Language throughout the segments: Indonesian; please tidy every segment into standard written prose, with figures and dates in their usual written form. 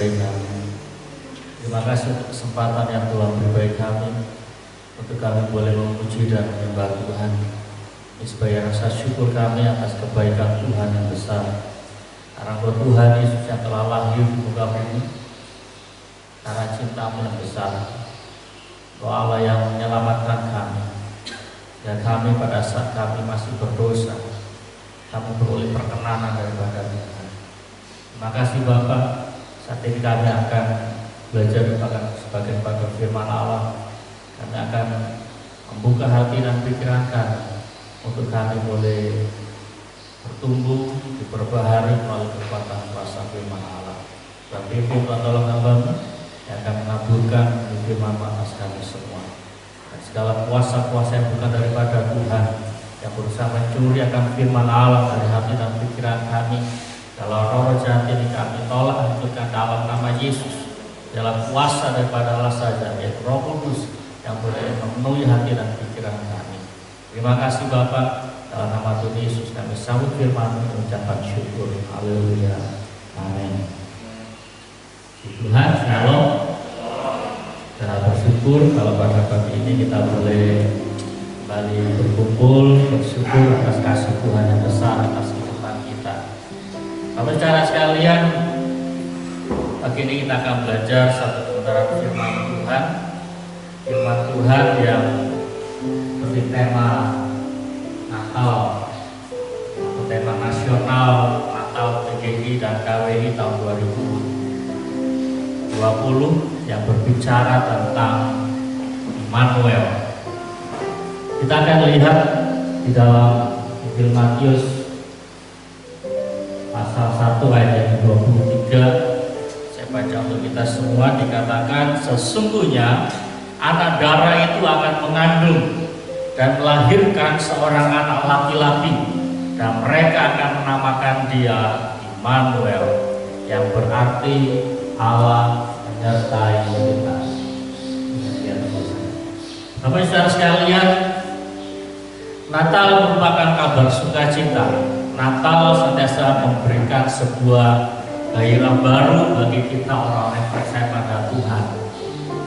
baik kami. Terima kasih untuk kesempatan yang Tuhan beri bagi kami, untuk kami boleh memuji dan menyembah Tuhan. Ini sebagai rasa syukur kami atas kebaikan Tuhan yang besar. Karena Tuhan Yesus yang telah lahir di muka bumi, karena cinta-Mu yang besar, Engkau Allah yang menyelamatkan kami. Dan kami pada saat kami masih berdosa, kami beroleh perkenanan daripada Tuhan. Terima kasih Bapak. Saat ini kami akan belajar sebagian pada firman Allah. Kami akan membuka hati dan pikiran kami untuk kami boleh bertumbuh, diperbaharui melalui kekuatan kuasa firman Allah. Dan pimpin Tuhan tolong hamba-Mu yang akan mengaburkan firman atas kami semua. Dan segala kuasa-kuasa yang bukan daripada Tuhan yang berusaha mencuri akan firman Allah dari hati dan pikiran kami, kalau roh jahat ini kami tolak, hancurkan dalam nama Yesus. Dalam kuasa daripada Allah saja, yaitu Roh Kudus yang boleh memenuhi hati dan pikiran kami. Terima kasih Bapak. Dalam nama Tuhan Yesus kami sambut firman-Mu, mengucapkan syukur. Haleluya. Amin. Tuhan, shalom. Kita bersyukur kalau pada pagi ini kita boleh kembali berkumpul, bersyukur atas kasih Tuhan yang besar atas kehidupan kita. Bapak saudara sekalian, pagi ini kita akan belajar satu kebenaran firman Tuhan. Firman Tuhan yang bertema Natal, atau tema nasional Natal PGI dan KWI tahun 2020 yang berbicara tentang Immanuel. Kita akan lihat di dalam Injil Matius pasal 1 ayat 23. Saya baca untuk kita semua. Dikatakan, sesungguhnya anak darah itu akan mengandung dan melahirkan seorang anak laki-laki, dan mereka akan menamakan dia Immanuel, yang berarti Allah menyertai kita. Bapak saudara sekalian, Natal merupakan kabar sukacita. Natal senantiasa memberikan sebuah gairah baru bagi kita orang-orang yang percaya pada Tuhan.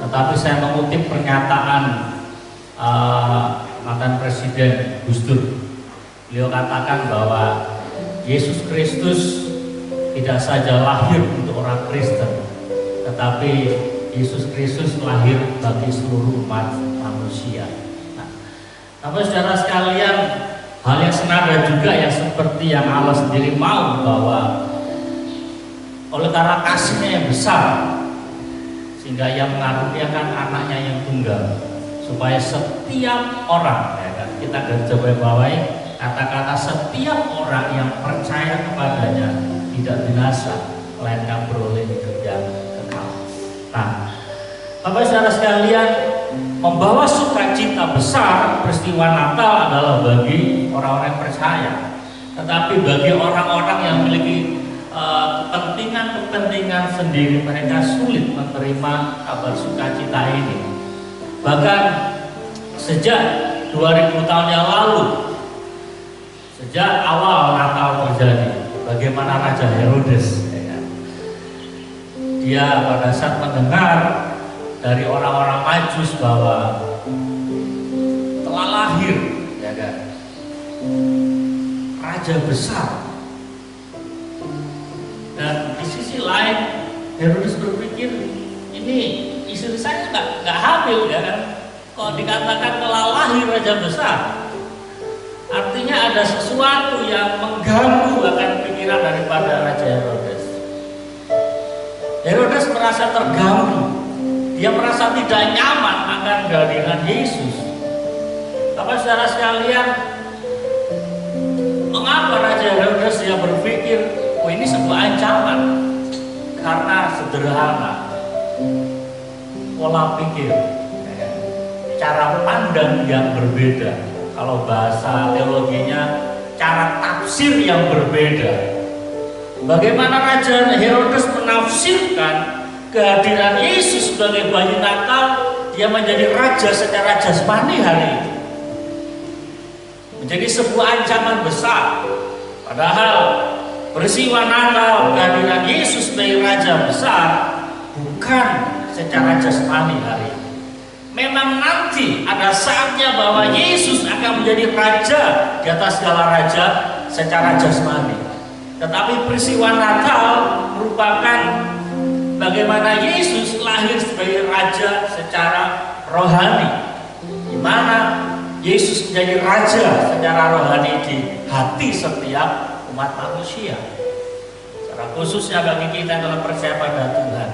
Tetapi saya mengutip pernyataan mantan Presiden Gus Dur. Beliau katakan bahwa Yesus Kristus tidak saja lahir untuk orang Kristen, tetapi Yesus Kristus lahir bagi seluruh umat manusia. Bapak saudara sekalian, hal yang senada juga yang seperti yang Allah sendiri mau, bahwa oleh karena kasihnya yang besar, sehingga Ia mengaruniakan anaknya yang tunggal, supaya setiap orang, ya kan, kita garis bawahi kata-kata setiap orang yang percaya kepadanya tidak binasa, melainkan beroleh hidup yang kekal. Nah, Bapak saudara sekalian, membawa sukacita besar peristiwa Natal adalah bagi orang-orang yang percaya. Tetapi bagi orang-orang yang memiliki kepentingan sendiri, mereka sulit menerima kabar sukacita ini. Bahkan sejak 2000 tahun yang lalu, sejak awal Natal terjadi, bagaimana Raja Herodes, ya kan? Dia pada saat mendengar dari orang-orang Majus bahwa telah lahir, ya kan, raja besar, dan di sisi lain Herodes berpikir, ini istri saya nggak hamil, ya kan, kok dikatakan telah lahir raja besar, artinya ada sesuatu yang mengganggu akan pikiran daripada Raja Herodes. Herodes merasa terganggu. Dia merasa tidak nyaman akan kehadiran Yesus. Bapak saudara sekalian, mengapa Raja Herodes dia berpikir, oh ini sebuah ancaman? Karena sederhana, pola pikir, cara pandang yang berbeda. Kalau bahasa teologinya, cara tafsir yang berbeda. Bagaimana Raja Herodes menafsirkan kehadiran Yesus sebagai bayi Natal, dia menjadi raja secara jasmani hari itu, menjadi sebuah ancaman besar. Padahal Peristiwa Natal kehadiran Yesus sebagai Raja besar bukan secara jasmani hari ini. Memang nanti ada saatnya bahwa Yesus akan menjadi Raja di atas segala raja secara jasmani. Tetapi peristiwa Natal merupakan bagaimana Yesus lahir sebagai Raja secara rohani, di mana Yesus menjadi Raja secara rohani di hati setiap umat manusia. Secara khususnya bagi kita yang telah percaya pada Tuhan,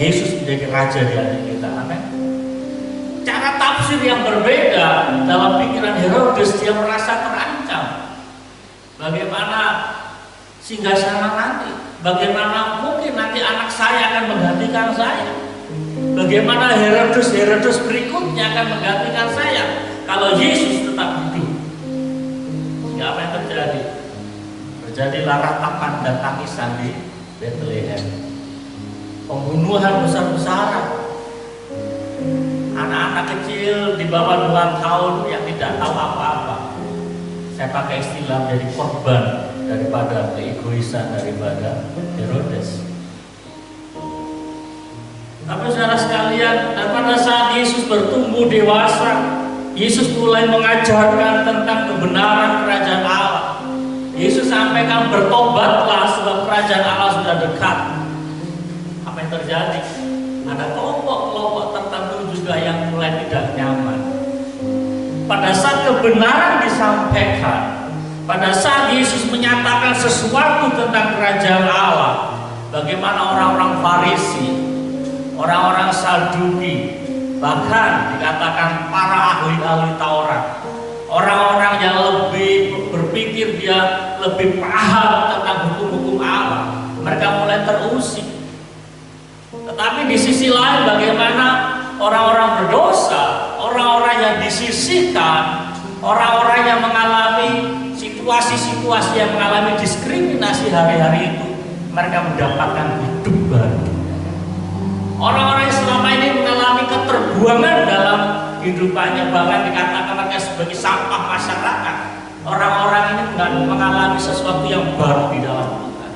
Yesus menjadi Raja di hati kita. Amin. Cara tafsir yang berbeda dalam pikiran Herodes, dia merasa terancam. Bagaimana singgasana nanti? Bagaimana mungkin nanti anak saya akan menggantikan saya? Bagaimana Herodes berikutnya akan menggantikan saya kalau Yesus tetap hidup? Sehingga apa yang terjadi? Terjadilah ratapan dan tangisan di Bethlehem. Pembunuhan besar-besaran. Anak-anak kecil di bawah 2 tahun yang tidak tahu apa-apa. Saya pakai istilah menjadi korban daripada keegoisan daripada Herodes. Tapi saudara sekalian, dan pada saat Yesus bertumbuh dewasa, Yesus mulai mengajarkan tentang kebenaran kerajaan Allah. Yesus sampaikan, bertobatlah sebab kerajaan Allah sudah dekat. Apa yang terjadi? Ada kelompok-kelompok tertentu juga yang mulai tidak nyaman. Pada saat kebenaran disampaikan, pada saat Yesus menyatakan sesuatu tentang kerajaan Allah, bagaimana orang-orang Farisi, orang-orang Saduki, bahkan dikatakan para ahli-ahli Taurat, orang-orang yang lebih berpikir dia lebih paham tentang hukum-hukum Allah, mereka mulai terusik. Tetapi di sisi lain, bagaimana orang-orang berdosa, orang-orang yang disisihkan, orang-orang yang mengalami situasi-situasi yang mengalami diskriminasi hari-hari itu, mereka mendapatkan hidup baru. Orang-orang yang selama ini mengalami keterbuangan dalam kehidupannya, bahkan dikatakan mereka sebagai sampah masyarakat, orang-orang ini mengalami sesuatu yang baru di dalam Tuhan.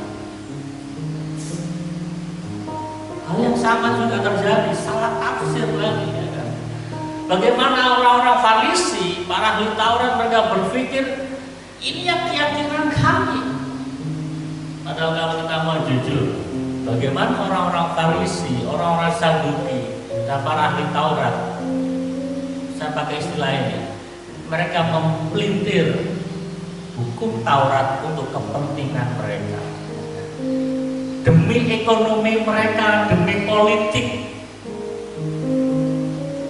Hal yang sama juga terjadi, salah tafsir lagi, ya kan? Bagaimana orang-orang Farisi, para ahli Taurat, mereka berpikir ini yang keyakinan kami. Padahal kalau kita mau jujur, bagaimana orang-orang Farisi, orang-orang Saduki, dan para ahli Taurat, saya pakai istilah ini, mereka mempelintir hukum Taurat untuk kepentingan mereka, demi ekonomi mereka, demi politik.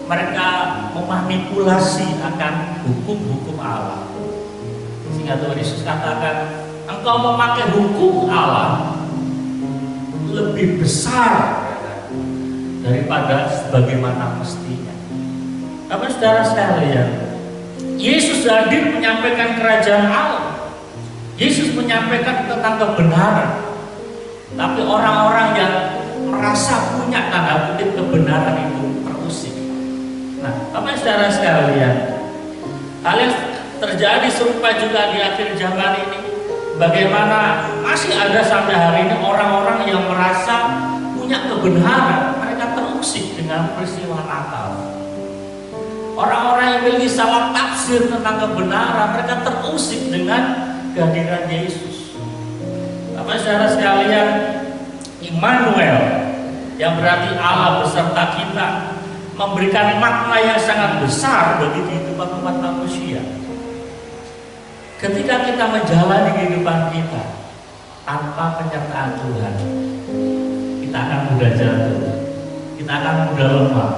Mereka memanipulasi akan hukum-hukum Allah. Sehingga Tuhan Yesus katakan, engkau memakai hukum Allah lebih besar daripada sebagaimana mestinya. Tapi saudara sekalian, Yesus hadir menyampaikan kerajaan Allah. Yesus menyampaikan tentang kebenaran. Tapi orang-orang yang merasa punya tanda kutip kebenaran itu terusik. Nah, apa saudara sekalian, hal yang terjadi serupa juga di akhir zaman ini. Bagaimana masih ada sampai hari ini orang-orang yang merasa punya kebenaran, mereka terusik dengan peristiwa Natal. Orang-orang yang memiliki salah tafsir tentang kebenaran, mereka terusik dengan kehadiran Yesus. Apa saudara sekalian, Immanuel, yang berarti Allah beserta kita, memberikan makna yang sangat besar bagi kehidupan umat manusia. Ketika kita menjalani kehidupan kita tanpa penyertaan Tuhan, kita akan mudah jatuh, kita akan mudah lemah,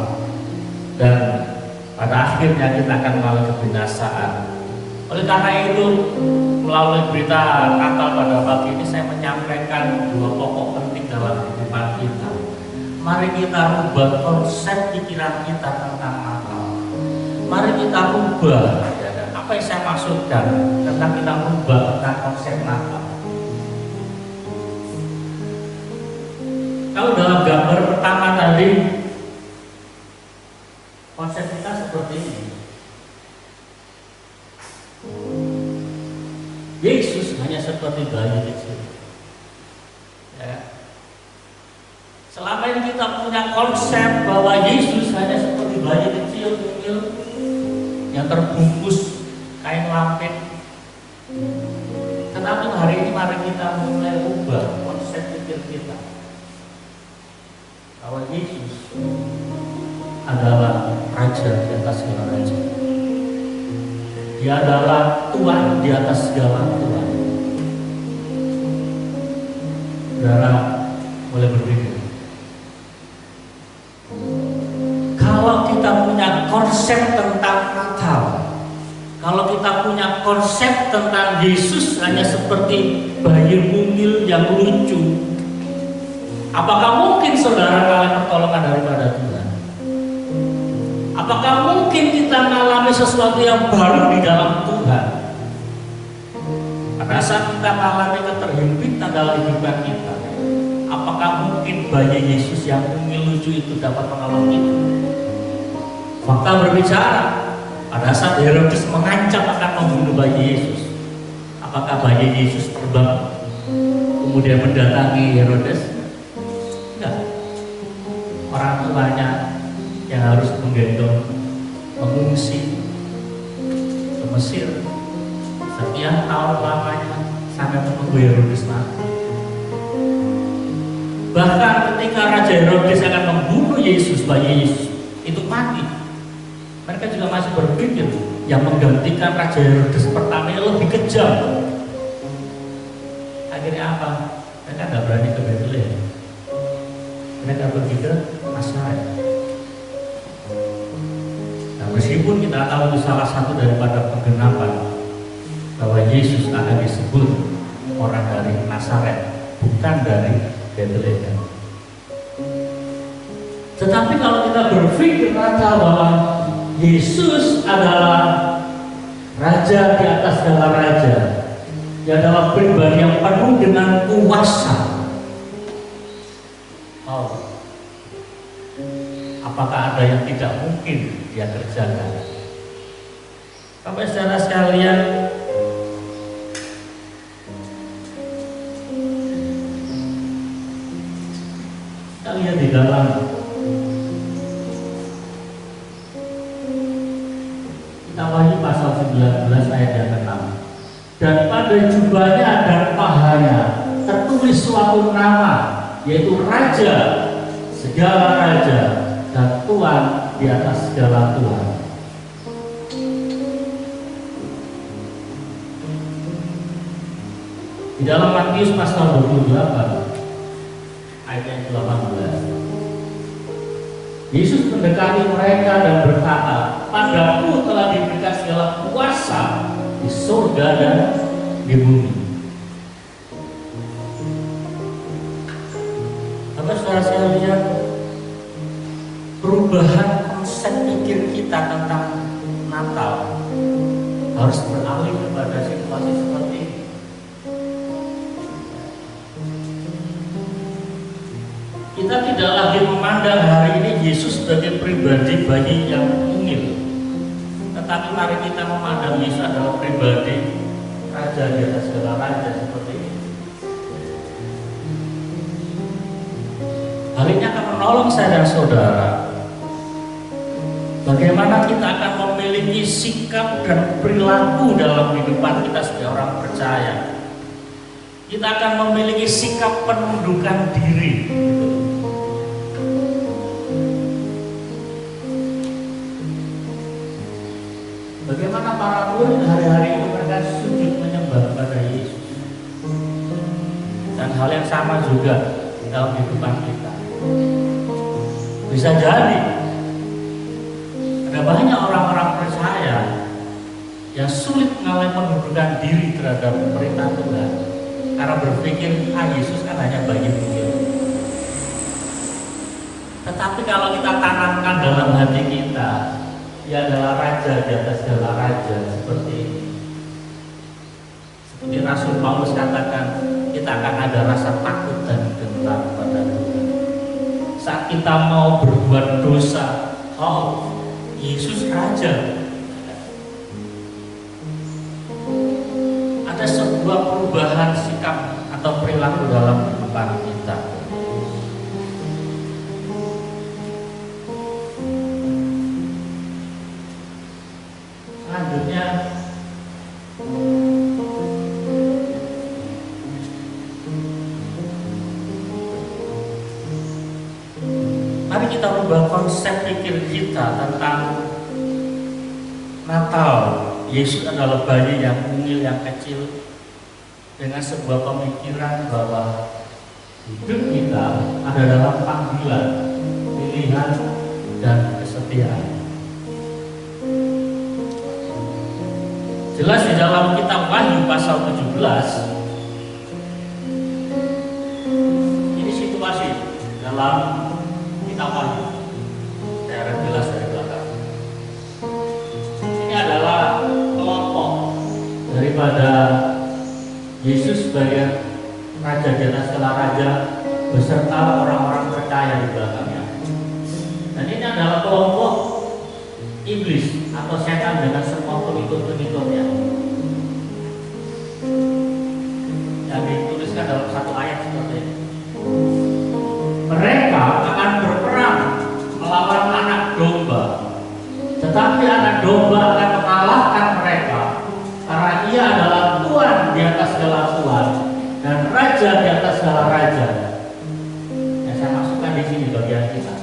dan pada akhirnya kita akan mengalami kebinasaan. Oleh karena itu, melalui berita Natal pada pagi ini, saya menyampaikan 2 pokok penting dalam kehidupan kita. Mari kita rubah konsep pikiran kita tentang Natal. Mari kita rubah, ya, apa yang saya maksudkan tentang kita rubah tentang konsep Natal. Kalau dalam gambar pertama tadi, konsep kita seperti ini. Yesus hanya seperti bayi kecil. kita punya konsep bahwa Yesus hanya seperti bayi kecil mungil yang terbungkus kain lampin. Tetapi hari ini mari kita mulai ubah konsep pikir kita bahwa Yesus adalah Raja di atas segala raja. Dia adalah Tuhan di atas segala Tuhan. Saudara mulai berpikir, kalau kita punya konsep tentang Natal, kalau kita punya konsep tentang Yesus hanya seperti bayi mungil yang lucu, apakah mungkin saudara kalian pertolongan daripada Tuhan? Apakah mungkin kita mengalami sesuatu yang baru di dalam Tuhan? Pada saat kita mengalami keterhimpitan dalam kehidupan kita, apakah mungkin bayi Yesus yang mungil lucu itu dapat menolong kita? Fakta berbicara, pada saat Herodes mengancam akan membunuh bayi Yesus, apakah bayi Yesus terbang kemudian mendatangi Herodes? Enggak. Orang tuanya yang harus menggendong mengungsi ke Mesir sekian tahun lamanya sampai menunggu Herodes mati. Bahkan ketika Raja Herodes akan membunuh Yesus, bayi Yesus itu mati, mereka juga masih berpikir yang menggantikan Raja Herodes pertama yang lebih kejam. Akhirnya apa? Mereka tidak berani ke Bethlehem. Mereka pergi ke Nazaret. Nah, meskipun kita tahu itu salah satu daripada penggenapan bahwa Yesus akan disebut orang dari Nazaret, bukan dari Bethlehem. Tetapi kalau kita berpikir bahwa Yesus adalah Raja di atas segala raja, dia adalah pribadi yang penuh dengan kuasa. Oh, apakah ada yang tidak mungkin dia kerjakan? Bapak saudara sekalian, kita lihat di dalam Wahyu pasal 19 ayat yang ke-6. Dan pada jubahnya dan pahanya tertulis suatu nama, yaitu Raja segala raja dan Tuhan di atas segala Tuhan. Di dalam Matius pasal 28 ayat yang ke-18, Yesus mendekati mereka dan berkata, padaku telah diberikan segala kuasa di surga dan di bumi. Bapak saudara sekalian, perubahan konsep pikir kita tentang Natal harus beralih kepada situasi seperti ini. Kita tidak lagi memandang hari ini Yesus sebagai pribadi bayi yang mungil, tetapi mari kita memandang Yesus adalah pribadi Raja di atas segala raja seperti ini. Hal ini akan menolong saya dan saudara bagaimana kita akan memiliki sikap dan perilaku dalam kehidupan kita sebagai orang percaya. Kita akan memiliki sikap penundukan diri. Bagaimana para murid hari-hari ini mereka sujud menyembah kepada Yesus. Dan hal yang sama juga dalam kehidupan kita. Bisa jadi ada banyak orang-orang percaya yang sulit mengalami penundukan diri terhadap perintah Tuhan karena berpikir, Yesus kan hanya bayi mungil. Tetapi kalau kita tanamkan dalam hati kita, dia adalah Raja di atas segala raja seperti ini. Seperti Rasul Paulus katakan, kita akan ada rasa takut dan gentar pada Tuhan. Saat kita mau berbuat dosa, oh Yesus Raja. Ada sebuah perubahan sikap atau perilaku dalam kehidupan kita. Mari kita rubah konsep pikir kita tentang Natal. Yesus adalah bayi yang mungil, yang kecil, dengan sebuah pemikiran bahwa hidup kita ada dalam panggilan, pilihan, dan kesetiaan. Jelas di dalam kitab Wahyu pasal 17, ini situasi dalam kitab Wahyu. Saya akan jelas dari belakang. Ini adalah kelompok daripada Yesus sebagai raja di atas segala raja beserta orang-orang percaya di belakangnya. Dan ini adalah kelompok iblis atau setan dengan semua pengikut-pengikutnya. Yang dituliskan dalam satu ayat seperti ini. Mereka akan berperang melawan anak domba, tetapi anak domba akan mengalahkan mereka, karena ia adalah Tuhan di atas segala Tuhan dan Raja di atas segala raja. Yang saya masukkan di sini bagian kita.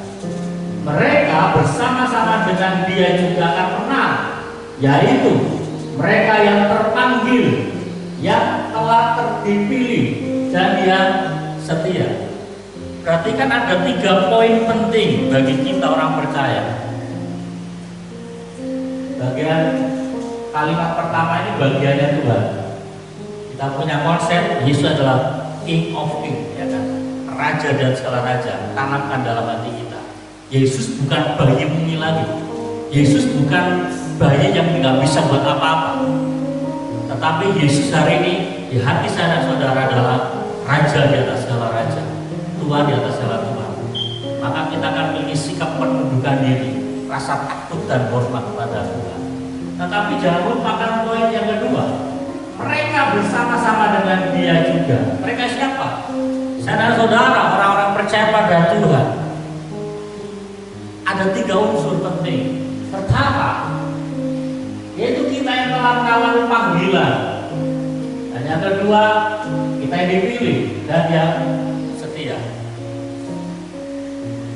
Mereka bersama-sama dengan Dia juga akan menang, yaitu mereka yang terpanggil, yang telah dipilih, dan yang setia. Perhatikan ada 3 poin penting bagi kita orang percaya. Bagian kalimat pertama ini bagiannya Tuhan. Kita punya konsep Yesus adalah King of King, ya kan? Raja dan segala raja. Tanamkan dalam hati kita. Yesus bukan bayi mungil lagi. Yesus bukan bayi yang nggak bisa buat apa-apa. Tetapi Yesus hari ini di hati saya dan saudara adalah Raja di atas segala raja, Tuhan di atas segala Tuhan. Maka kita akan memiliki sikap penundukan diri, rasa takut dan hormat kepada Tuhan. Tetapi jangan lupakan poin yang kedua. Mereka bersama-sama dengan Dia juga. Mereka siapa? Saya dan saudara, orang-orang percaya pada Tuhan. Ada 3 unsur penting. Pertama, yaitu kita yang telah mengalami panggilan. Dan yang kedua, kita yang dipilih dan yang setia.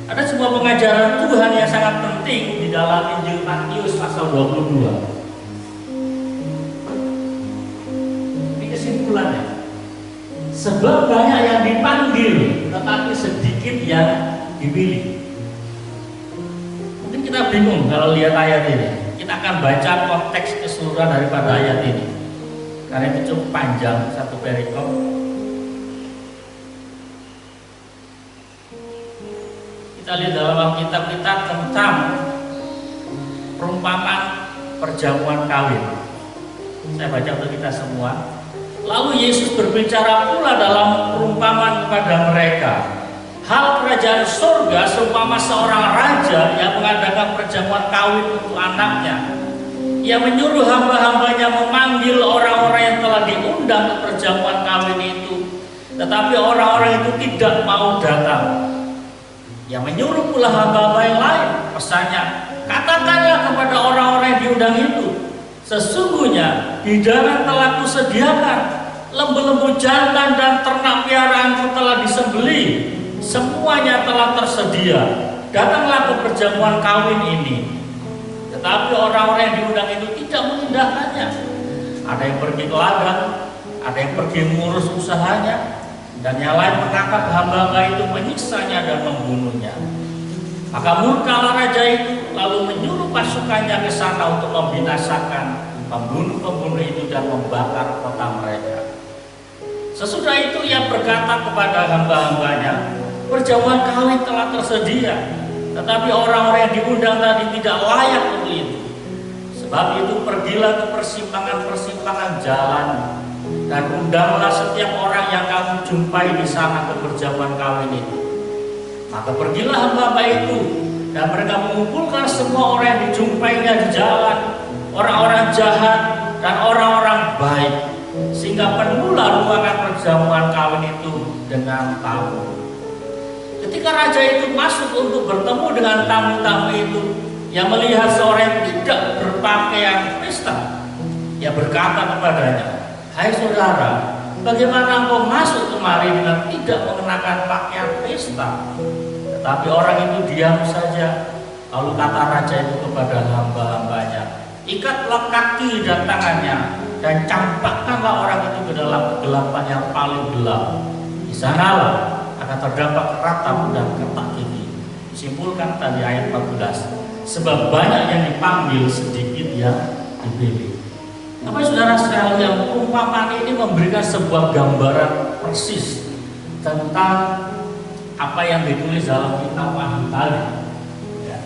Ada sebuah pengajaran Tuhan yang sangat penting di dalam Injil Matius pasal 22. Ini kesimpulannya. Sebab banyak yang dipanggil, tetapi sedikit yang dipilih. Mungkin kita bingung kalau lihat ayat ini. Kita akan baca konteks keseluruhan daripada ayat ini, karena itu cukup panjang, satu perikop. Kita lihat dalam Alkitab kita tentang perumpamaan perjamuan kawin. Saya baca untuk kita semua. Lalu Yesus berbicara pula dalam perumpamaan kepada mereka. Hal kerajaan surga seumpama seorang raja yang mengadakan perjamuan kawin untuk anaknya. Ia menyuruh hamba-hambanya memanggil orang-orang yang telah diundang ke perjamuan kawin itu, tetapi orang-orang itu tidak mau datang. Ia menyuruh pula hamba-hamba yang lain, pesannya, katakanlah kepada orang-orang yang diundang itu, sesungguhnya hidangan telah kusediakan, lembu-lembu jantan dan ternak piaraanku telah disembelih. Semuanya telah tersedia. Datanglah ke perjamuan kawin ini. Tetapi orang-orang yang diundang itu tidak mengindahkannya. Ada yang pergi ke ladang, ada yang pergi mengurus usahanya, dan yang lain menangkap hamba-hamba itu, menyiksanya dan membunuhnya. Maka murkalah raja itu, lalu menyuruh pasukannya ke sana untuk membinasakan pembunuh-pembunuh itu dan membakar kota mereka. Sesudah itu ia berkata kepada hamba-hambanya, perjamuan kawin telah tersedia, tetapi orang-orang yang diundang tadi tidak layak untuk itu. Sebab itu pergilah ke persimpangan-persimpangan jalan dan undanglah setiap orang yang kamu jumpai di sana ke perjamuan kawin itu. Maka pergilah hamba-hamba itu dan mereka mengumpulkan semua orang yang dijumpainya di jalan, orang-orang jahat dan orang-orang baik, sehingga penuhlah ruangan perjamuan kawin itu dengan tamu. Ketika raja itu masuk untuk bertemu dengan tamu-tamu itu, yang melihat seorang yang tidak berpakaian pesta, ia berkata kepadanya, hai saudara, bagaimana engkau masuk kemari dengan tidak mengenakan pakaian pesta? Tetapi orang itu diam saja. Lalu kata raja itu kepada hamba-hambanya, ikatlah kaki dan tangannya, dan campakkanlah orang itu ke dalam kegelapan yang paling gelap. Di sanalah akan terdapat ratap dan ketak gigi. Simpulkan tadi ayat 14. Sebab banyak yang dipanggil, sedikit yang dipilih. Apa saudara sekalian, perumpamaan ini memberikan sebuah gambaran persis tentang apa yang ditulis dalam kitab Wahyu tadi. Ya.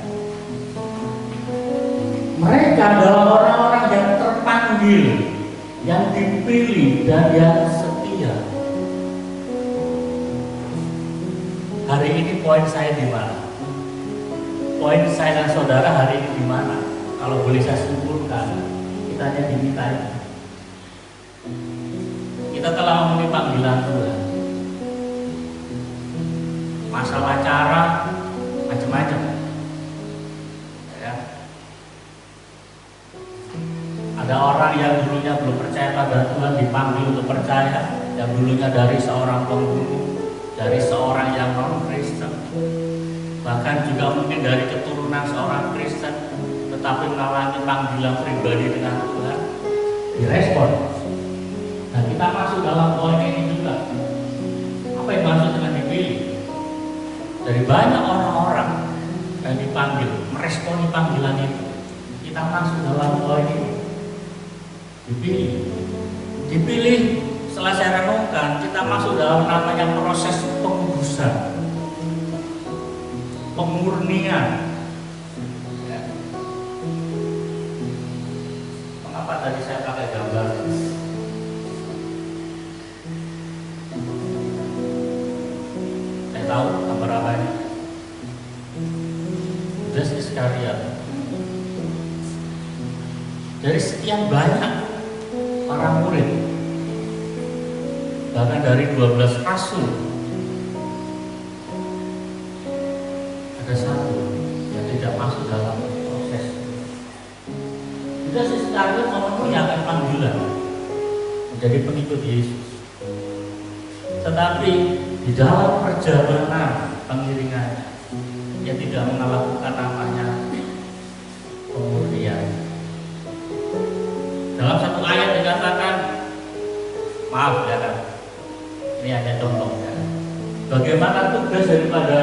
Mereka adalah orang-orang yang terpanggil, yang dipilih dan yang setia. Hari ini poin saya di mana? Poin saya dan saudara hari ini di mana? Kalau boleh saya simpulkan, kita hanya dimintai. Kita telah memenuhi panggilan Tuhan. Masalah cara macam-macam. Ya. Ada orang yang dulunya belum percaya pada Tuhan dipanggil untuk percaya, yang dulunya dari seorang pembunuh, dari seorang yang non-Kristen, bahkan juga mungkin dari keturunan seorang Kristen, tetapi mengalami panggilan pribadi dengan Tuhan, direspon. Nah, kita masuk dalam poin ini juga. Apa yang maksud dengan dipilih? Dari banyak orang-orang yang dipanggil, meresponi panggilan itu, kita masuk dalam poin ini. Dipilih. Setelah saya renungkan, kita masuk dalam namanya proses pengudusan, pemurnian. Ya. Mengapa tadi saya pakai gambar? Saya tahu gambar apa ini. Judas Iskariot. Dari sekian banyak para murid, bahkan dari 12 rasul, ada satu yang tidak masuk dalam proses. Judas Iskariot memenuhi akan panggilan menjadi pengikut Yesus, tetapi di dalam perjalanan pengiringannya, dia tidak melakukan namanya pemurnian. Dalam satu ayat dikatakan, maaf ya kan, ini hanya contoh ya. Bagaimana tugas daripada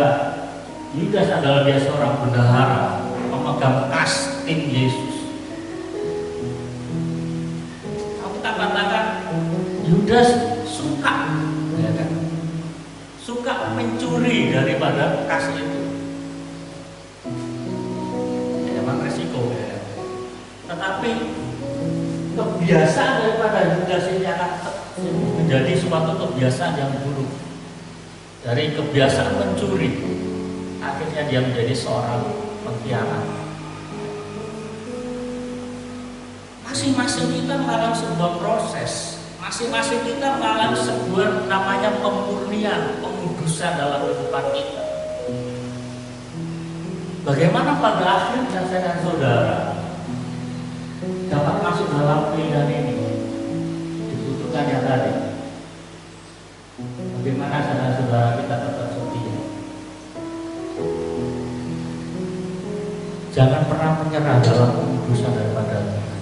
Yudas adalah dia seorang bendahara, memegang kas tim Yesus. Aku tak katakan Yudas suka, ya kan, suka mencuri daripada kas itu. Ya, memang resiko ya. Tetapi kebiasaan daripada Yudas ini akan menjadi suatu kebiasaan yang buruk. Dari kebiasaan mencuri, akhirnya dia menjadi seorang pengkhianat. Masing-masing kita mengalami sebuah proses, masing-masing kita mengalami sebuah namanya pemurnian, pengudusan dalam kehidupan kita. Bagaimana pada akhirnya saya dan saudara dapat masuk dalam pilihan ini? Dibutuhkan yang tadi. Bagaimana saudara-saudara kita tetap setia? Jangan pernah menyerah dalam pengudusan daripada Tuhan.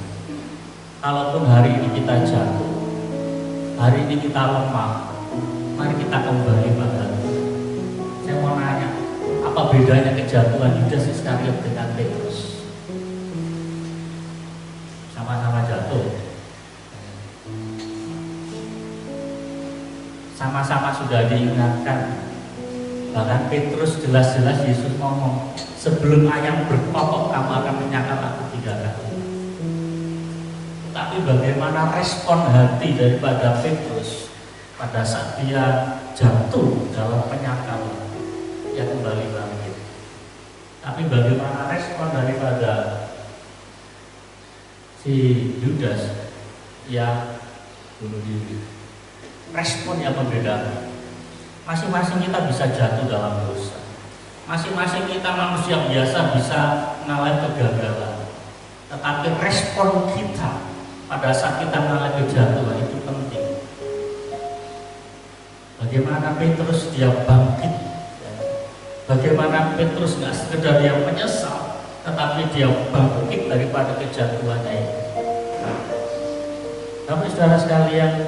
Kalaupun hari ini kita jatuh, hari ini kita lemah, mari kita kembali pada Tuhan. Saya mau nanya, apa bedanya kejatuhan Yudas Iskariot dengan Petrus? Sama-sama jatuh, sama-sama sudah diingatkan. Bahkan Petrus jelas-jelas Yesus ngomong, sebelum ayam berkokok kamu akan menyangkal aku 3 kali. Tetapi bagaimana respon hati daripada Petrus pada saat dia jatuh dalam penyangkalan, dia kembali bangkit. Tapi bagaimana respon daripada si Yudas yang bunuh diri? Respon yang berbeda. Masing-masing kita bisa jatuh dalam dosa. Masing-masing kita manusia biasa bisa mengalami kegagalan. Tetapi respon kita pada saat kita mengalami kejatuhan itu penting. Bagaimana Petrus dia bangkit Bagaimana Petrus nggak sekedar dia menyesal, tetapi dia bangkit daripada kejatuhannya itu. Tapi saudara sekalian,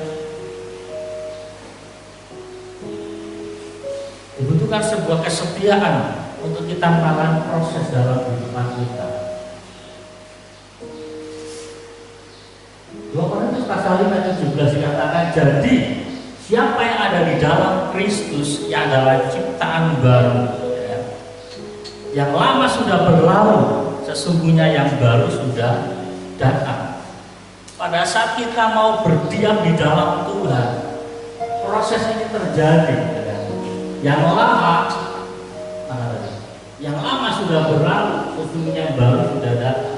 dibutuhkan sebuah kesetiaan untuk kita mengalami proses dalam kehidupan kita. 2 Korintus pasal 5 ayat 17 dikatakan, jadi siapa yang ada di dalam Kristus, yang adalah ciptaan baru, ya. Yang lama sudah berlalu, sesungguhnya yang baru sudah datang. Pada saat kita mau berdiam di dalam Tuhan, proses ini terjadi. Yang lama sudah berlalu, sesungguhnya yang baru sudah datang.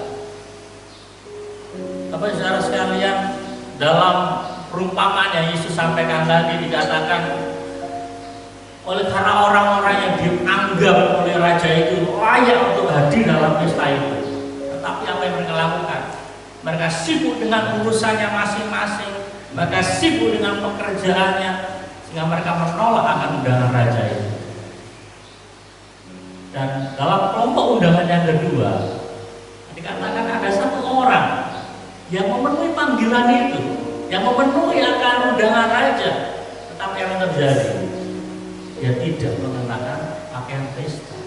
Bapak saudara sekalian, dalam perumpamaan yang Yesus sampaikan tadi dikatakan, oleh karena orang-orang yang dianggap oleh raja itu layak untuk hadir dalam pesta itu, tetapi apa yang mereka lakukan? Mereka sibuk dengan urusannya masing-masing, mereka sibuk dengan pekerjaannya, sehingga mereka menolak akan undangan raja itu. Dan dalam kelompok undangan yang kedua, dikatakan ada satu orang yang memenuhi panggilan itu, yang memenuhi akan undangan raja, tetapi yang terjadi, dia tidak mengenakan pakaian pesta.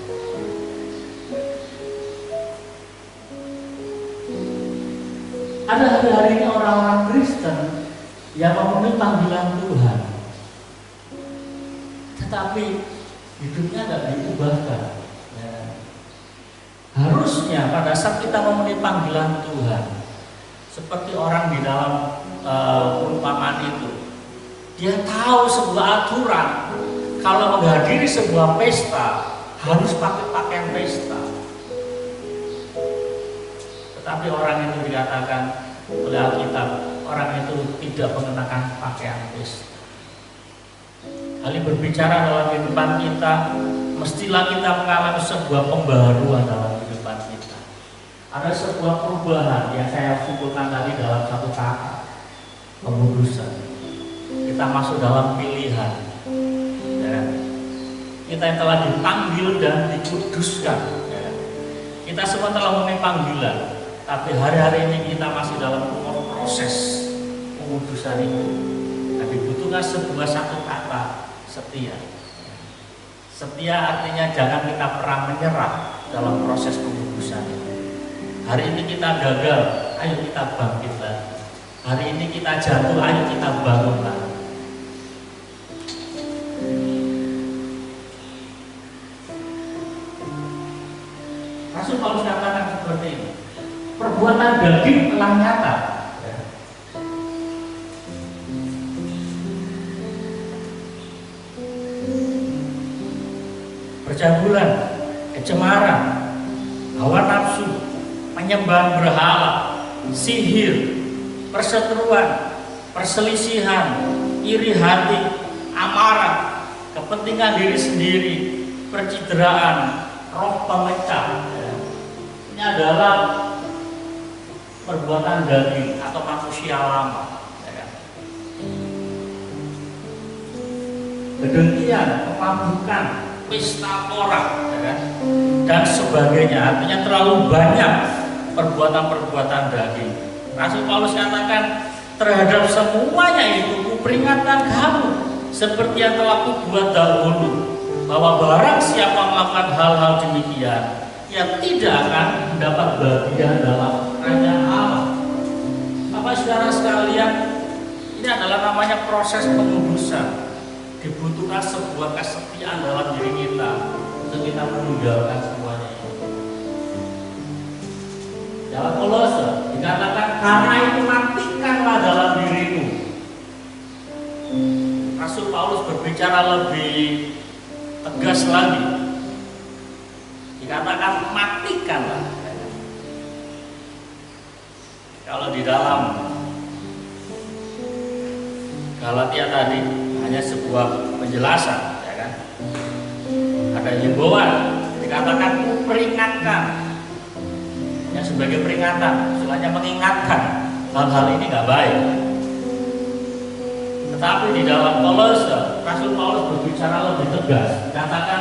Ada hari-hari ini orang-orang Kristen yang memenuhi panggilan Tuhan, tetapi hidupnya tidak diubahkan. Ya. Harusnya pada saat kita memenuhi panggilan Tuhan, seperti orang di dalam perumpamaan itu, dia tahu sebuah aturan, kalau menghadiri sebuah pesta harus pakai pakaian pesta. Tetapi orang itu dikatakan oleh Alkitab, orang itu tidak mengenakan pakaian pesta. Hal ini berbicara dalam kehidupan kita, mestilah kita mengalami sebuah pembaharuan dalam kehidupan kita. Ada sebuah perubahan yang saya simpulkan tadi dalam satu kata, pengudusan. Kita masuk dalam pilihan. Ya. Kita yang telah dipanggil dan dikuduskan. Ya. Kita semua telah memenuhi panggilan, tapi hari-hari ini kita masih dalam proses pengudusan itu. Dan dibutuhkan sebuah satu kata, setia. Setia artinya jangan kita pernah menyerah dalam proses pengudusan itu. Hari ini kita gagal, ayo kita bangkit lagi. Hari ini kita jatuh, ayo kita bangun lagi. Rasul Paulus katakan seperti ini, perbuatan daging telah nyata. Percabulan, kecemaran, hawa nafsu, penyembahan berhala, sihir, perseteruan, perselisihan, iri hati, amarah, kepentingan diri sendiri, percideraan, roh pemecah. Ini adalah perbuatan daging atau manusia lama. Kedengkian, kemabukan, pesta pora, dan sebagainya. Artinya terlalu banyak perbuatan-perbuatan daging. Rasul Paulus katakan, terhadap semuanya itu kuperingatkan kamu seperti yang telah kubuat dahulu, bahwa barang siapa melakukan hal-hal demikian, ia tidak akan mendapat bagian dalam kerajaan Allah. Bapak saudara sekalian, ini adalah namanya proses pengudusan. Dibutuhkan sebuah kesetiaan dalam diri kita untuk kita meninggalkan semuanya itu. Dalam Kolose dikatakan, karena itu matikanlah dalam dirimu. Rasul Paulus berbicara lebih tegas lagi, dikatakan matikanlah. Kalau di dalam Galatia tadi hanya sebuah penjelasan, ya kan? Ada himbauan, dikatakan peringatkan, yang sebagai peringatan, semuanya mengingatkan hal-hal ini nggak baik. Tetapi di dalam Kolose, Rasul Paulus berbicara lebih tegas, dikatakan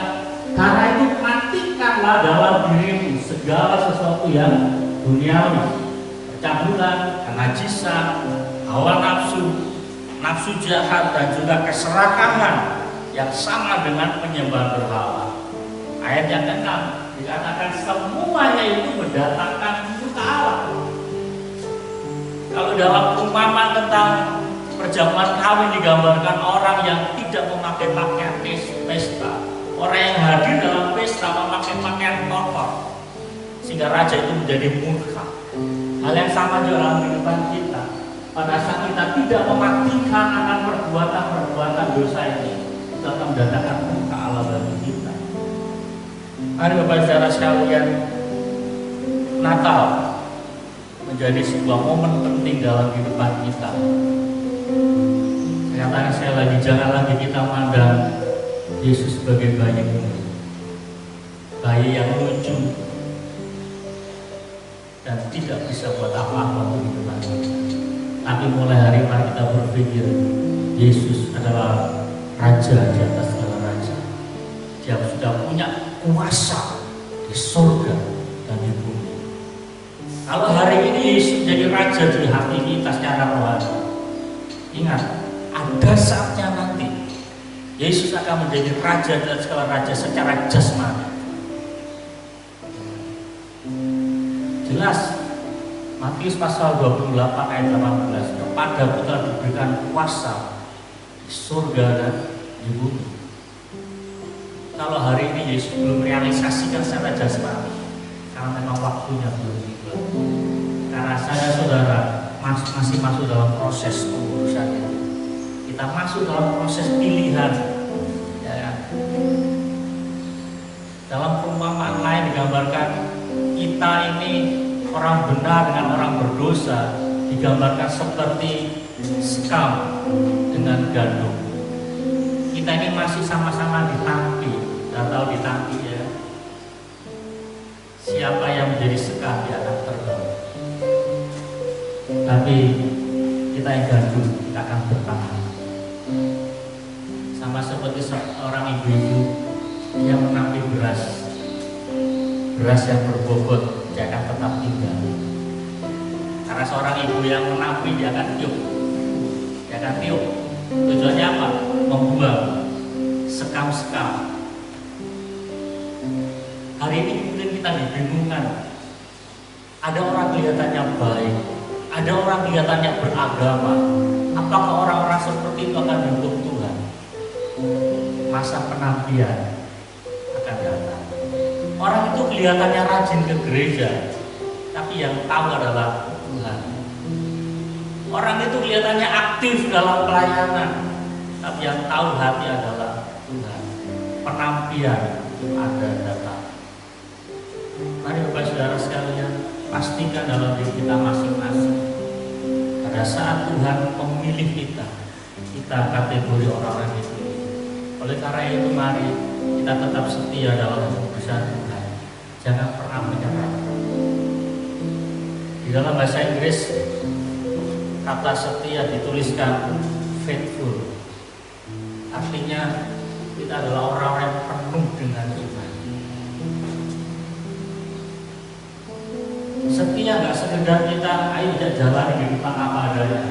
Karena itu matikanlah dalam dirimu segala sesuatu yang duniawi, percabulan, kenajisan, hawa nafsu, nafsu jahat, dan juga keserakahan yang sama dengan penyembahan berhala. Ayat yang ke-6 dikatakan semuanya itu mendatangkan murka Allah. Kalau dalam perumpamaan tentang perjamuan kawin digambarkan orang yang tidak memakai pakaian pesta, orang yang hadir dalam pesta memakai pakaian kotor, sehingga raja itu menjadi murka. Hal yang sama juga dalam kehidupan kita. Pada saat kita tidak mematikan akan perbuatan-perbuatan dosa ini, itu akan mendatangkan murka Allah bagi kita. Mari Bapak Saudara sekalian, Natal menjadi sebuah momen penting dalam kehidupan kita. Saya katakan sekali lagi, jangan lagi kita memandang Yesus sebagai bayi yang lucu dan tidak bisa buat apa-apa untuk kehidupan kita. Tapi mulai hari ini kita berpikir Yesus adalah Raja di atas segala raja. Dia sudah punya kuasa di surga dan di bumi. Kalau hari ini Yesus jadi Raja di hati kita secara rohani, ingat, ada saatnya nanti Yesus akan menjadi Raja dan segala raja secara jasmani. Jelas Matius pasal 28 ayat 18, kepada Putra diberikan kuasa di surga dan di bumi. Kalau hari ini Yesus belum realisasikan secara jasmani, karena memang waktunya belum tiba. Karena saya saudara masih masuk dalam proses pengurusan ini. Kita masuk dalam proses pilihan, ya. Dalam perumpamaan lain digambarkan kita ini orang benar dengan orang berdosa, digambarkan seperti sekam dengan gandum. Kita ini masih sama-sama ditampi, tidak tahu ditampi ya. Siapa yang menjadi sekam dia akan terbawa. Tapi kita yang gandum kita akan bertahan. Sama seperti seorang ibu-ibu yang menampi beras yang berbobot, dia akan tetap tinggal. Karena seorang ibu yang menampi dia akan tiup. Tujuannya apa? Membuang sekam-sekam. Hari ini mungkin kita dibingungkan. Ada orang kelihatannya baik, ada orang kelihatannya beragama. Apakah orang-orang seperti itu akan dihukum Tuhan? Masa penampian akan datang. Orang itu kelihatannya rajin ke gereja, tapi yang tahu adalah Tuhan. Orang itu kelihatannya aktif dalam pelayanan, tapi yang tahu hati adalah Tuhan. Penampian ada datang. Mari Bapak Saudara sekalian, pastikan dalam diri kita masing-masing. Pada saat Tuhan memilih kita kategori orang-orang itu. Oleh karena itu mari kita tetap setia dalam keputusan Tuhan. Jangan pernah menyerah. Di dalam bahasa Inggris kata setia dituliskan faithful. Artinya kita adalah orang-orang yang penuh dengan iman. Setia nggak sekedar kita ayo jalan kehidupan apa adanya.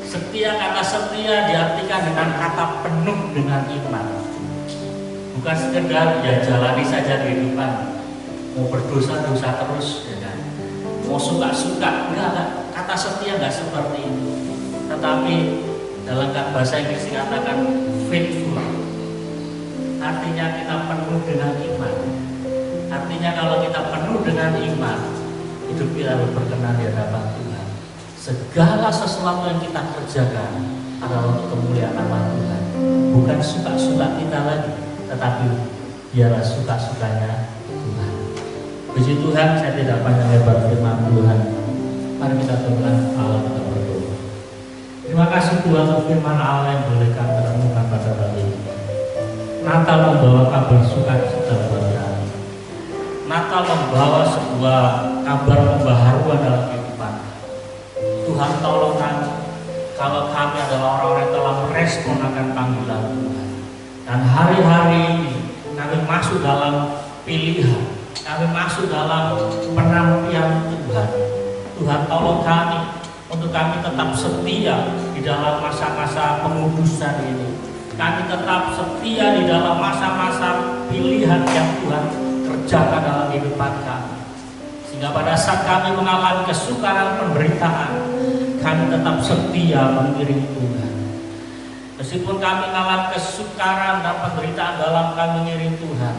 Setia, kata setia diartikan dengan kata penuh dengan iman. Bukan sekedar ya jalani saja kehidupan, mau berdosa-dosa terus, ya kan? Mau suka-suka, enggak. Kata setia enggak seperti itu. Tetapi dalam bahasa Inggris dikatakan faithful. Artinya kita penuh dengan iman. Artinya kalau kita penuh dengan iman, hidup kita berkenan di hadapan Tuhan. Segala sesuatu yang kita kerjakan adalah untuk kemuliaan nama Tuhan. Bukan suka-suka kita lagi, tetapi biarlah suka-sukanya Tuhan. Puji Tuhan, saya tidak panjang lebar firman Tuhan. Mari kita tundukkan Allah, kita berdoa. Terima kasih Tuhan untuk firman Allah yang boleh kami renungkan pada hari ini. Natal membawa kabar sukacita buat kami. Natal membawa sebuah kabar pembaharuan dalam kehidupan. Tuhan tolong kami kalau kami adalah orang-orang yang telah merespon akan panggilan Tuhan. Dan hari-hari ini masuk dalam pilihan, kami masuk dalam penantian Tuhan. Tuhan tolong kami untuk kami tetap setia di dalam masa-masa pengudusan ini. Kami tetap setia di dalam masa-masa pilihan yang Tuhan kerjakan dalam kehidupan kami. Sehingga pada saat kami mengalami kesukaran penderitaan, kami tetap setia mengiring Tuhan. Meskipun kami mengalami kesukaran dan penderitaan dalam kami mengiring Tuhan,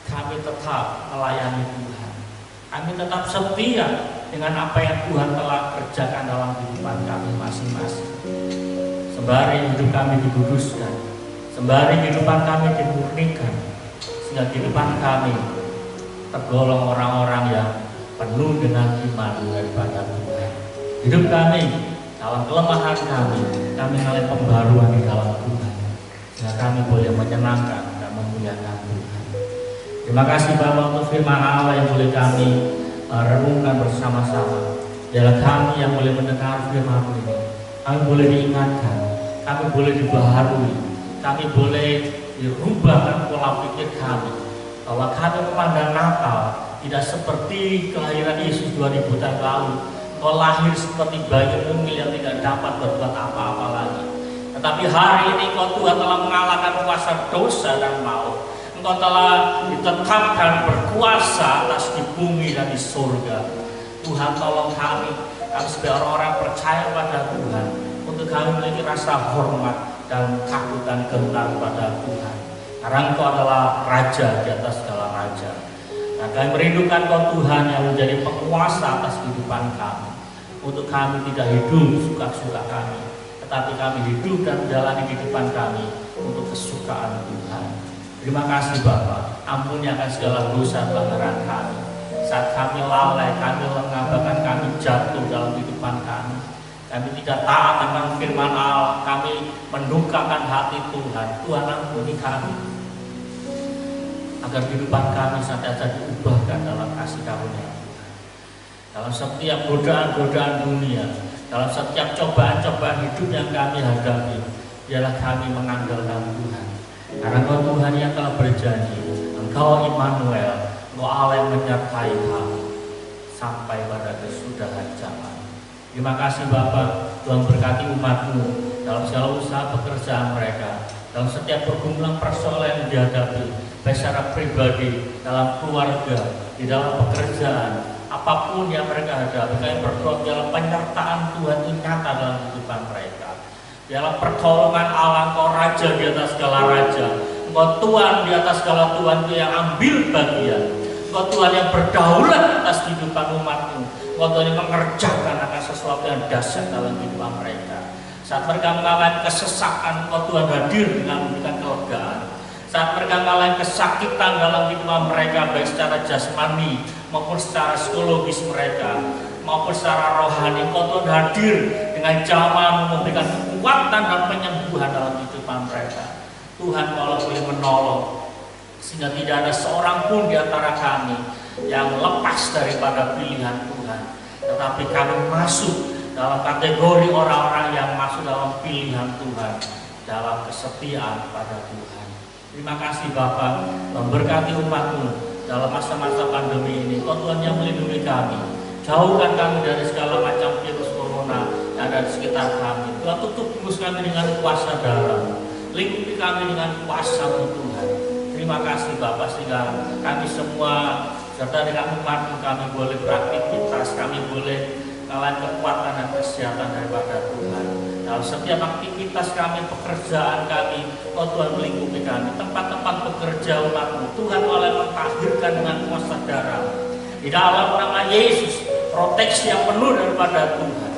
kami tetap melayani Tuhan. Kami tetap setia dengan apa yang Tuhan telah kerjakan dalam kehidupan kami masing-masing. Sembari hidup kami dikuduskan, sembari kehidupan kami dimurnikan, sehingga kehidupan kami tergolong orang-orang yang penuh dengan iman daripada Tuhan. Hidup kami dalam kelemahan kami mengalami pembaruan di dalam Tuhan, sehingga kami boleh menyenangkan dan memuliakan Tuhan. Terima kasih Bapak untuk firman Allah yang boleh kami renungkan bersama-sama. Biarlah kami yang boleh mendengar firman ini, kami boleh diingatkan, kami boleh dibaharui, kami boleh dirubahkan pola pikir kami, bahwa kami memandang Natal tidak seperti kelahiran Yesus 2000 tahun lalu. Kau lahir seperti bayi mungil yang tidak dapat berbuat apa-apa lagi. Tetapi hari ini Kau Tuhan telah mengalahkan kuasa dosa dan maut. Engkau telah ditetapkan berkuasa atas di bumi dan di surga. Tuhan tolong kami sebagai orang-orang percaya pada Tuhan, untuk kami memiliki rasa hormat dan takut dan gentar pada Tuhan. Karena Engkau adalah Raja di atas segala raja. Nah, kami merindukan Kau Tuhan yang menjadi penguasa atas kehidupan kami. Untuk kami tidak hidup suka-suka kami, tetapi kami hidup dan menjalani kehidupan kami untuk kesukaan Tuhan. Terima kasih Bapa, ampuni akan segala dosa pelanggaran kami. Saat kami lalai, kami lengah, bahkan kami jatuh dalam kehidupan kami. Kami tidak taat akan firman Allah, kami mendukakan hati Tuhan. Tuhan ampuni kami, agar kehidupan kami senantiasa diubahkan dalam kasih karunia Tuhan. Dalam setiap godaan-godaan dunia, dalam setiap cobaan-cobaan hidup yang kami hadapi, biarlah kami mengandalkan Tuhan. Karena Engkau Tuhan yang telah berjanji, Engkau Immanuel, Engkau Allah yang menyertai kami sampai pada kesudahan zaman. Terima kasih Bapa, Tuhan berkati umat-Mu dalam segala usaha pekerjaan mereka, dalam setiap pergumulan persoalan yang dihadapi, baik secara pribadi, dalam keluarga, di dalam pekerjaan, apapun yang mereka hadapi. Kami berdoa dalam penyertaan Tuhan itu nyata dalam kehidupan mereka. Dalam pertolongan Allah, Engkau Raja di atas segala raja, Engkau Tuhan di atas segala Tuhan itu yang ambil bagian. Engkau Tuhan yang berdaulat atas kehidupan umat-Mu. Engkau Tuhan yang mengerjakan akan sesuatu yang dahsyat dalam kehidupan mereka. Saat mereka mengalami kesesakan, Engkau Tuhan hadir dengan memberikan kelegaan. Saat mereka mengalami kesakitan dalam kehidupan mereka, baik secara jasmani maupun secara psikologis mereka, maupun secara rohani, Engkau Tuhan hadir dengan cara memberikan kekuatan dan penyembuhan dalam kehidupan mereka. Tuhan kalau boleh menolong, sehingga tidak ada seorang pun di antara kami yang lepas daripada pilihan Tuhan, tetapi kami masuk dalam kategori orang-orang yang masuk dalam pilihan Tuhan, dalam kesetiaan pada Tuhan. Terima kasih Bapa, memberkati umat-Mu dalam masa-masa pandemi ini. Kau Tuhan yang melindungi kami, jauhkan kami dari segala macam virus corona yang ada di sekitar kami. Tuhan tutup mulut kami dengan kuasa darah, lingkupi kami dengan kuasa-Mu Tuhan. Terima kasih Bapa, sehingga kami semua serta dengan umat-Mu kami boleh beraktivitas, kami boleh mengalami kekuatan dan kesehatan daripada Tuhan. Dalam setiap aktivitas kami, pekerjaan kami, Kau Tuhan melingkupi kami. Tempat-tempat bekerja umat-Mu, Tuhan boleh mentahirkan dengan kuasa darah. Di dalam nama Yesus, proteksi yang penuh daripada Tuhan.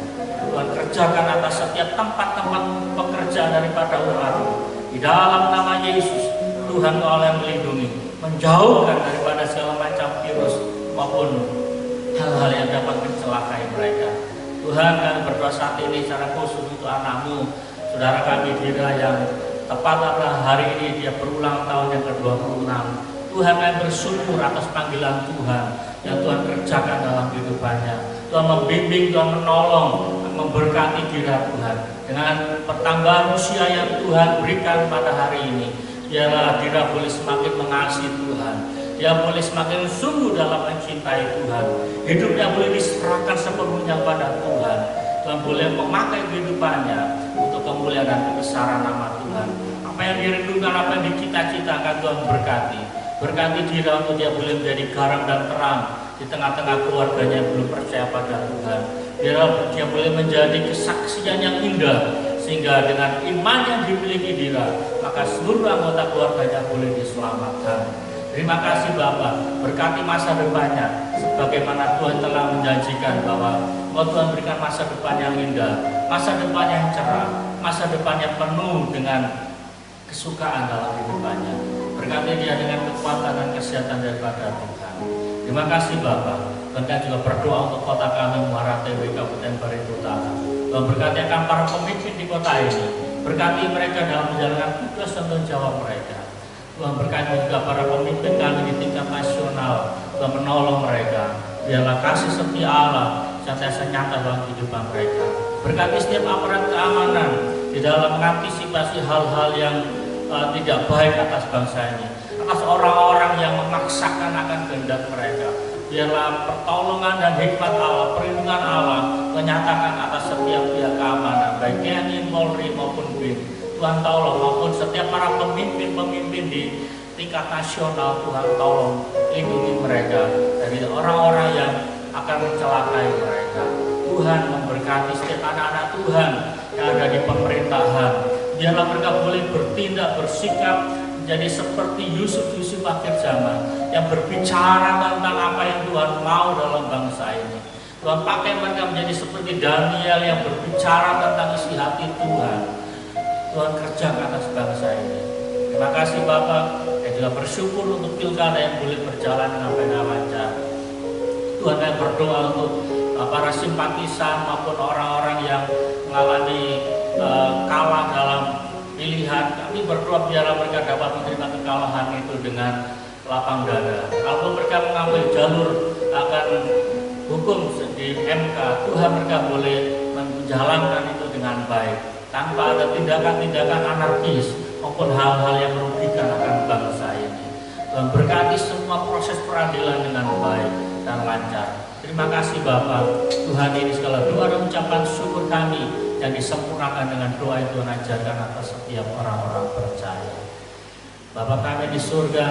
Tuhan kerjakan atas setiap tempat-tempat pekerjaan daripada umat-Mu. Di dalam nama Yesus, Tuhan boleh melindungi, menjauhkan daripada segala macam virus maupun hal-hal yang dapat mencelakai mereka. Tuhan, kami berdoa saat ini secara khusus untuk anak-Mu, saudara kami Dira yang tepat adalah hari ini dia berulang tahun yang ke-26. Tuhan, kami bersyukur atas panggilan Tuhan yang Tuhan kerjakan dalam kehidupannya. Tuhan membimbing, Tuhan menolong, memberkati Dira Tuhan dengan pertambahan usia yang Tuhan berikan pada hari ini. Biarlah Dira boleh semakin mengasihi Tuhan. Dia boleh semakin sungguh dalam mencintai Tuhan. Hidupnya boleh diserahkan sepenuhnya pada Tuhan. Tuhan boleh memakai kehidupannya untuk kemuliaan dan kebesaran nama Tuhan. Apa yang dirindukan, apa yang dicita-citakan, Tuhan berkati. Berkati Dira untuk dia boleh menjadi garam dan terang di tengah-tengah keluarganya yang belum percaya pada Tuhan. Biarlah dia boleh menjadi kesaksian yang indah, sehingga dengan iman yang dimiliki Dira, maka seluruh anggota keluarganya boleh diselamatkan. Terima kasih Bapak, berkati masa depannya, sebagaimana Tuhan telah menjanjikan bahwa Tuhan berikan masa depan yang indah, masa depan yang cerah, masa depan yang penuh dengan kesukaan dalam hidupannya. Berkati dia dengan kekuatan dan kesehatan daripada Tuhan. Terima kasih Bapak. Tuhan juga berdoa untuk kota kami Muara TW Kabupaten Barito Utara. Tuhan berkati akan para pemimpin di kota ini. Berkati mereka dalam menjalankan tugas dan tanggung jawab mereka. Tuhan berkati juga para pemimpin kami di tingkat nasional. Tuhan menolong mereka. Biarlah kasih setia Allah senantiasa nyata dalam kehidupan mereka. Berkati setiap aparat keamanan di dalam mengantisipasi hal-hal yang tidak baik atas bangsa ini, atas orang-orang yang memaksakan akan kehendak mereka. Biarlah pertolongan dan hikmat Allah, perlindungan Allah menyatakan atas setiap pihak keamanan, baik TNI, Polri maupun BIN. Tuhan tolong, maupun setiap para pemimpin-pemimpin di tingkat nasional, Tuhan tolong lindungi mereka dari orang-orang yang akan mencelakai mereka. Tuhan memberkati setiap anak-anak Tuhan yang ada di pemerintahan. Biarlah mereka boleh bertindak, bersikap menjadi seperti Yusuf akhir zaman yang berbicara tentang apa yang Tuhan mau dalam bangsa ini. Tuhan pakai mereka menjadi seperti Daniel yang berbicara tentang isi hati Tuhan. Tuhan kerjakan atas bangsa ini. Terima kasih Bapak. Saya juga bersyukur untuk pilkada yang boleh berjalan dengan lancar. Tuhan yang berdoa untuk para simpatisan maupun orang-orang yang mengalami kalah dalam pilihan. Kami berdoa biarlah mereka dapat menerima kekalahan itu dengan lapang dada. Kalau mereka mengambil jalur akan hukum di MK, Tuhan mereka boleh menjalankan itu dengan baik, tanpa ada tindakan-tindakan anarkis maupun hal-hal yang merugikan akan bangsa ini. Tuhan berkati semua proses peradilan dengan baik dan lancar. Terima kasih Bapak. Tuhan, ini segala doa dan ucapan syukur kami yang disempurnakan dengan doa yang Tuhan ajarkan atas setiap orang-orang percaya. Bapa kami di surga,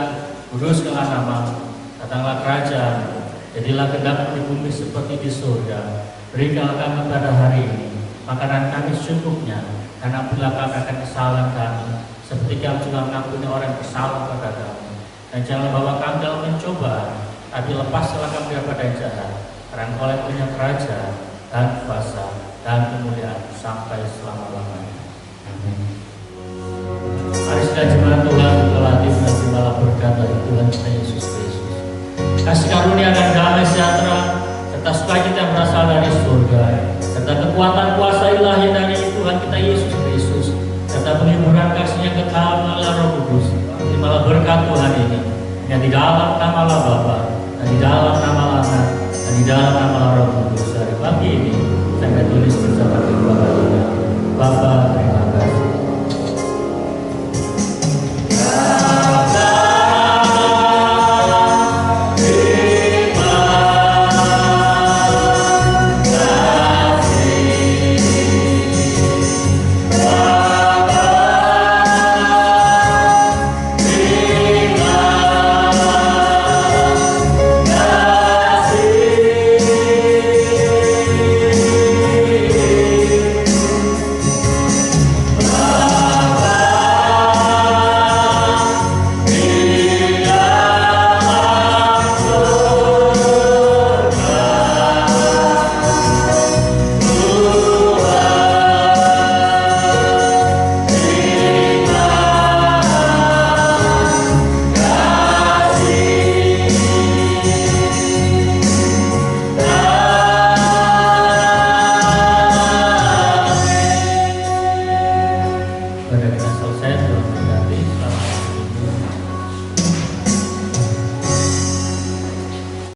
kuduskanlah namamu, datanglah kerajaan, jadilah kehendakmu di bumi seperti di surga. Berikanlah kami pada hari ini makanan kami secukupnya, dan ampunilah kami akan kesalahan kami, seperti kami juga mengampuni orang yang bersalah kepada kami. Dan jangan bawa kami dalam pencobaan, tapi lepaskanlah kami daripada yang jahat. Karena Engkau yang punya kerajaan dan kuasa dan kemuliaan sampai selama-lamanya. Amin. Mari sudah jemaat Tuhan, telah dimulai berkat dari Tuhan kita Yesus Kristus. Kasih karunia dan damai sejahtera serta sukacita yang berasal dari surga, serta kekuatan kuasa ilahi dari Tuhan kita Yesus Kristus, serta penghiburan kasih yang kekal melalui Roh Kudus. Terimalah berkat Tuhan ini yang di dalam nama Allah Bapa, dan di dalam nama Anak, dan di dalam nama Roh Kudus. Dari pagi ini saya tulis bersama kedua kalinya. Bapa,